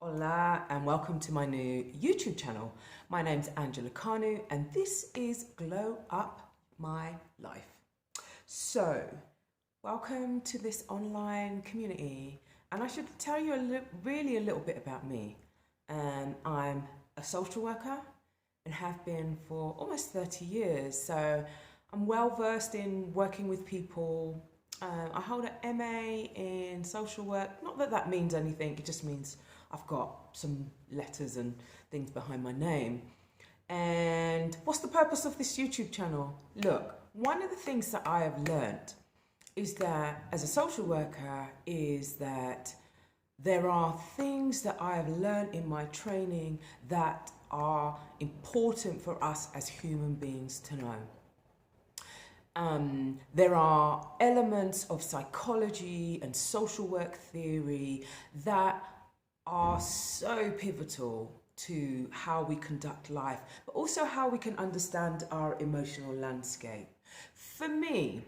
Hola and welcome to my new YouTube channel. My name's Angela Kanu and this is Glow Up My Life. So, welcome to this online community, and I should tell you a little bit about me. I'm a social worker and have been for almost 30 years, so I'm well versed in working with people. I hold an MA in social work. Not that that means anything, it just means I've got some letters and things behind my name. And what's the purpose of this YouTube channel? Look, one of the things that I have learned is that as a social worker is that there are things that I have learned in my training that are important for us as human beings to know. There are elements of psychology and social work theory that are so pivotal to how we conduct life, but also how we can understand our emotional landscape. For me,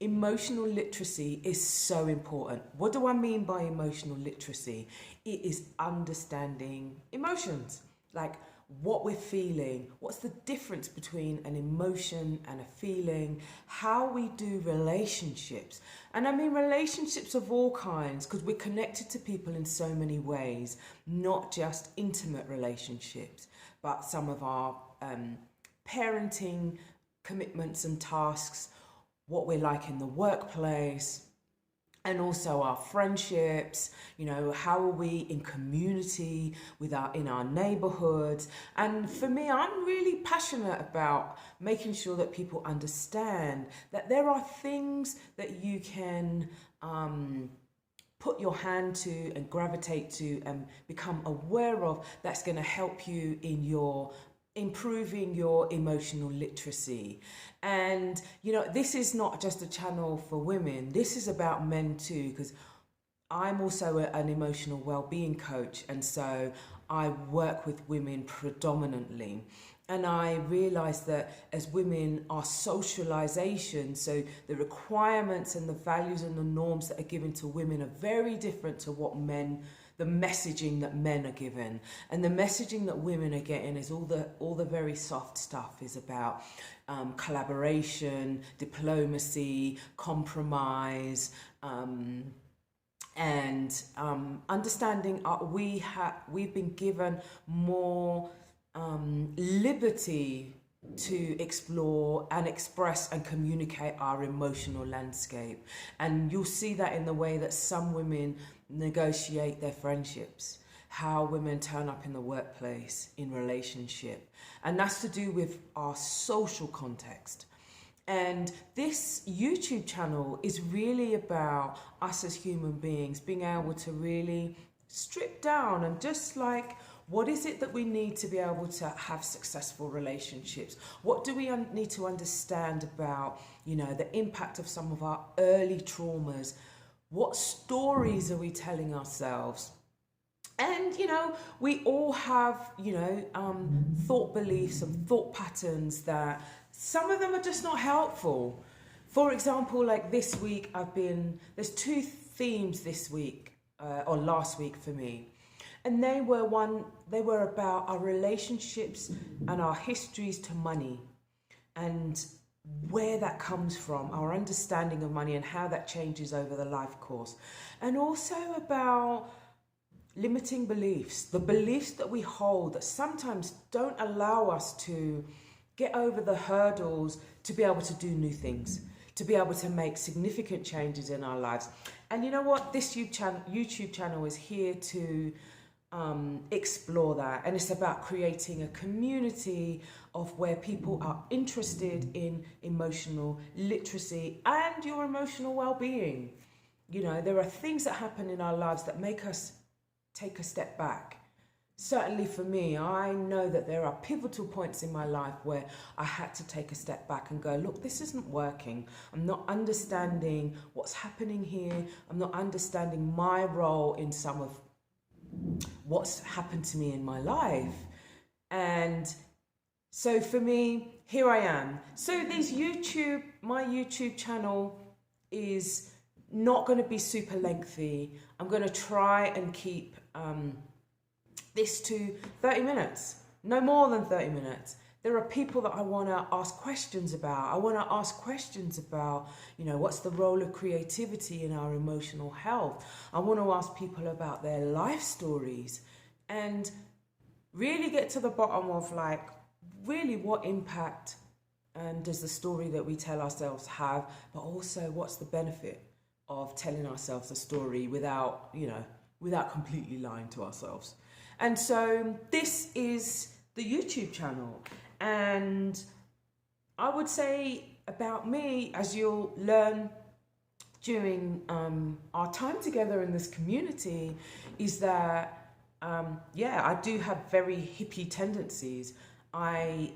emotional literacy is so important. What do I mean by emotional literacy? It is understanding emotions, like what we're feeling, what's the difference between an emotion and a feeling, how we do relationships. And I mean relationships of all kinds, because we're connected to people in so many ways, not just intimate relationships, but some of our parenting commitments and tasks, what we're like in the workplace, and also our friendships, you know, how are we in community in our neighborhoods. And for me, I'm really passionate about making sure that people understand that there are things that you can put your hand to and gravitate to and become aware of that's going to help you in your improving your emotional literacy. And you know, this is not just a channel for women, this is about men too, because I'm also an emotional well-being coach, and so I work with women predominantly. And I realize that as women, our socialization, so the requirements and the values and the norms that are given to women are very different to what the messaging that men are given. And the messaging that women are getting is all the very soft stuff, is about collaboration, diplomacy, compromise, and understanding we've been given more liberty to explore and express and communicate our emotional landscape. And you'll see that in the way that some women negotiate their friendships, how women turn up in the workplace, in relationship. And that's to do with our social context. And this YouTube channel is really about us as human beings being able to really strip down and just like, what is it that we need to be able to have successful relationships? What do we need to understand about, you know, the impact of some of our early traumas? What stories are we telling ourselves? And, you know, we all have, you know, thought beliefs and thought patterns that some of them are just not helpful. For example, like this week, there's two themes this week, or last week for me. And they were about our relationships and our histories to money and where that comes from, our understanding of money and how that changes over the life course. And also about limiting beliefs, the beliefs that we hold that sometimes don't allow us to get over the hurdles to be able to do new things, to be able to make significant changes in our lives. And you know what? This YouTube channel is here to explore that, and it's about creating a community of where people are interested in emotional literacy and your emotional well-being. You know, there are things that happen in our lives that make us take a step back. Certainly for me, I know that there are pivotal points in my life where I had to take a step back and go, look, this isn't working. I'm not understanding what's happening here. I'm not understanding my role in some of what's happened to me in my life. And so for me, here I am. So my YouTube channel is not going to be super lengthy. I'm going to try and keep this to 30 minutes, no more than 30 minutes. There are people that I want to ask questions about. I want to ask questions about, what's the role of creativity in our emotional health? I want to ask people about their life stories and really get to the bottom of really what impact does the story that we tell ourselves have, but also what's the benefit of telling ourselves a story without completely lying to ourselves. And so this is the YouTube channel. And I would say about me, as you'll learn during our time together in this community, is that, I do have very hippie tendencies. I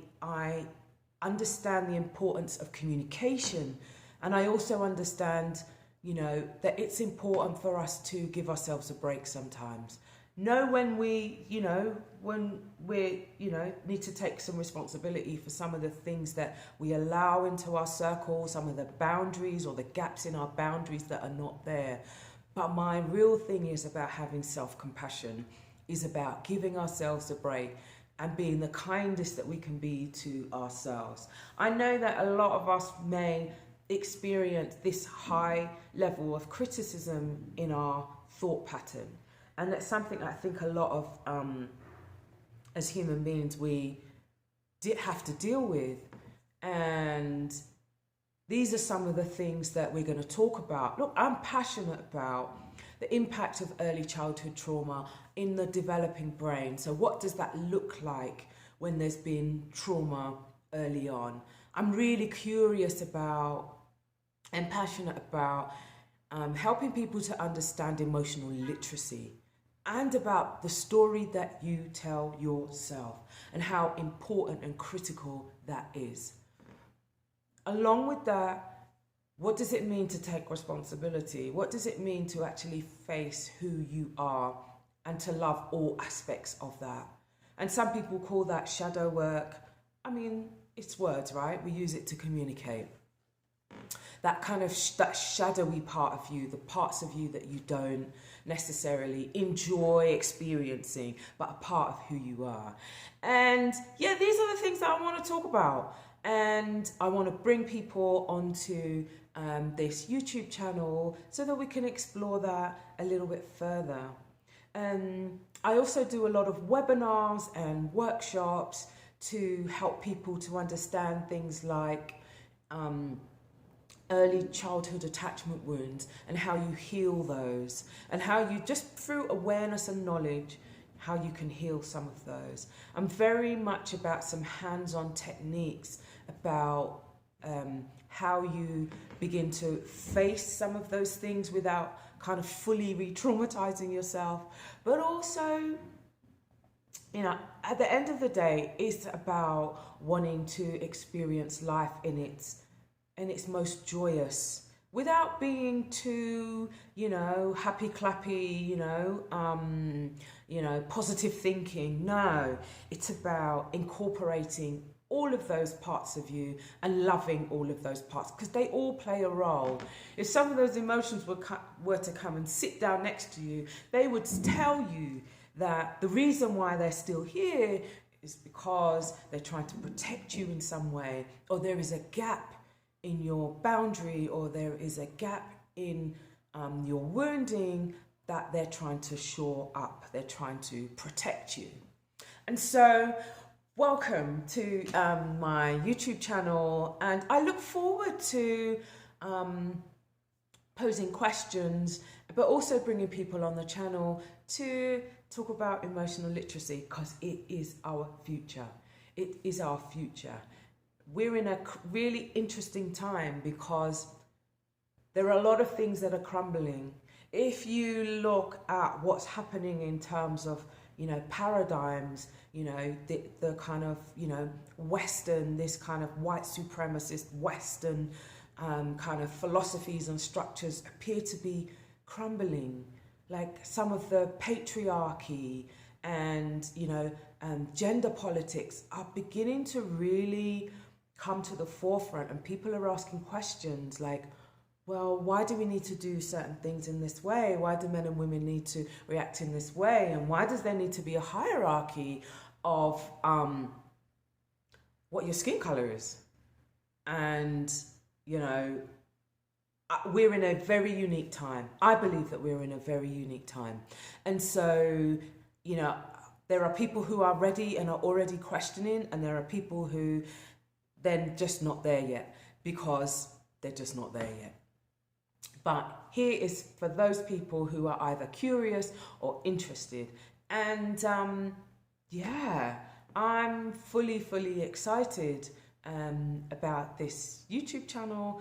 understand the importance of communication. And I also understand, that it's important for us to give ourselves a break sometimes. Know when we need to take some responsibility for some of the things that we allow into our circle, some of the boundaries or the gaps in our boundaries that are not there. But my real thing is about having self-compassion, is about giving ourselves a break and being the kindest that we can be to ourselves. I know that a lot of us may experience this high level of criticism in our thought pattern. And that's something I think a lot of, as human beings, we have to deal with. And these are some of the things that we're going to talk about. Look, I'm passionate about the impact of early childhood trauma in the developing brain. So what does that look like when there's been trauma early on? I'm really curious about and passionate about helping people to understand emotional literacy, and about the story that you tell yourself and how important and critical that is. Along with that, what does it mean to take responsibility? What does it mean to actually face who you are and to love all aspects of that? And some people call that shadow work. I mean, it's words, right? We use it to communicate. That kind of that shadowy part of you, the parts of you that you don't necessarily enjoy experiencing, but a part of who you are. And yeah, these are the things that I want to talk about. And I want to bring people onto this YouTube channel so that we can explore that a little bit further. I also do a lot of webinars and workshops to help people to understand things like early childhood attachment wounds and how you heal those, and how you, just through awareness and knowledge, how you can heal some of those. I'm very much about some hands-on techniques about how you begin to face some of those things without kind of fully re-traumatizing yourself. But also, at the end of the day, it's about wanting to experience life in its most joyous, without being too, happy clappy, positive thinking. No, it's about incorporating all of those parts of you and loving all of those parts, because they all play a role. If some of those emotions were to come and sit down next to you, they would tell you that the reason why they're still here is because they're trying to protect you in some way, or there is a gap in your boundary, or there is a gap in your wounding that they're trying to shore up, they're trying to protect you. And so welcome to my YouTube channel, and I look forward to posing questions, but also bringing people on the channel to talk about emotional literacy, because it is our future. It is our future. We're in a really interesting time because there are a lot of things that are crumbling. If you look at what's happening in terms of, paradigms, the kind of, Western, this kind of white supremacist Western kind of philosophies and structures appear to be crumbling. Like some of the patriarchy and, gender politics are beginning to really come to the forefront, and people are asking questions like, well, why do we need to do certain things in this way? Why do men and women need to react in this way? And why does there need to be a hierarchy of what your skin color is? And, you know, we're in a very unique time. I believe that we're in a very unique time. And so, you know, there are people who are ready and are already questioning, and there are people who then just not there yet because they're just not there yet. But here is for those people who are either curious or interested. And yeah, I'm fully excited about this YouTube channel,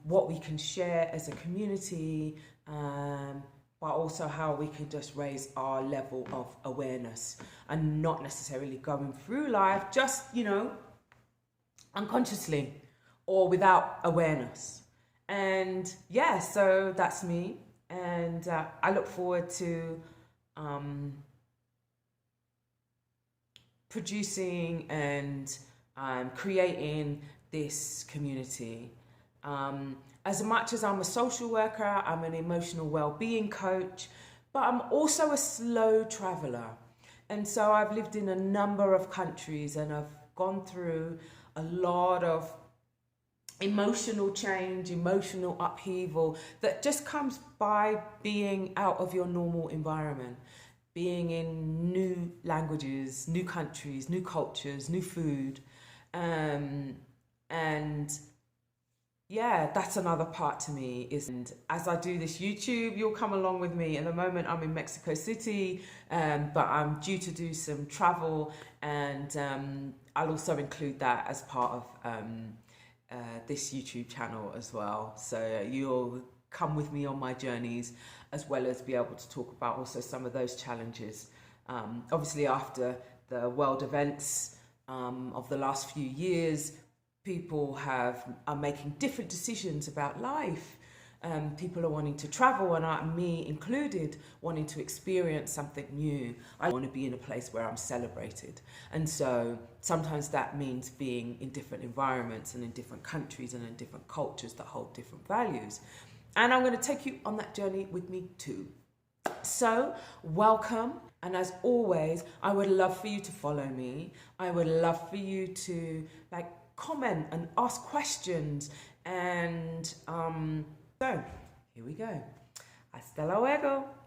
what we can share as a community, but also how we can just raise our level of awareness and not necessarily going through life just, you know, unconsciously or without awareness. And yeah, so that's me. And I look forward to producing and creating this community. As much as I'm a social worker, I'm an emotional well-being coach, but I'm also a slow traveler. And so I've lived in a number of countries and I've gone through a lot of emotional change, emotional upheaval that just comes by being out of your normal environment, being in new languages, new countries, new cultures, new food. And yeah, that's another part to me. And as I do this YouTube, you'll come along with me. At the moment, I'm in Mexico City, but I'm due to do some travel, and I'll also include that as part of this YouTube channel as well. So you'll come with me on my journeys, as well as be able to talk about also some of those challenges. Obviously, after the world events of the last few years, people are making different decisions about life. People are wanting to travel, and me included, wanting to experience something new. I want to be in a place where I'm celebrated. And so sometimes that means being in different environments and in different countries and in different cultures that hold different values. And I'm going to take you on that journey with me too. So welcome. And as always, I would love for you to follow me. I would love for you to comment and ask questions. And so here we go. Hasta luego.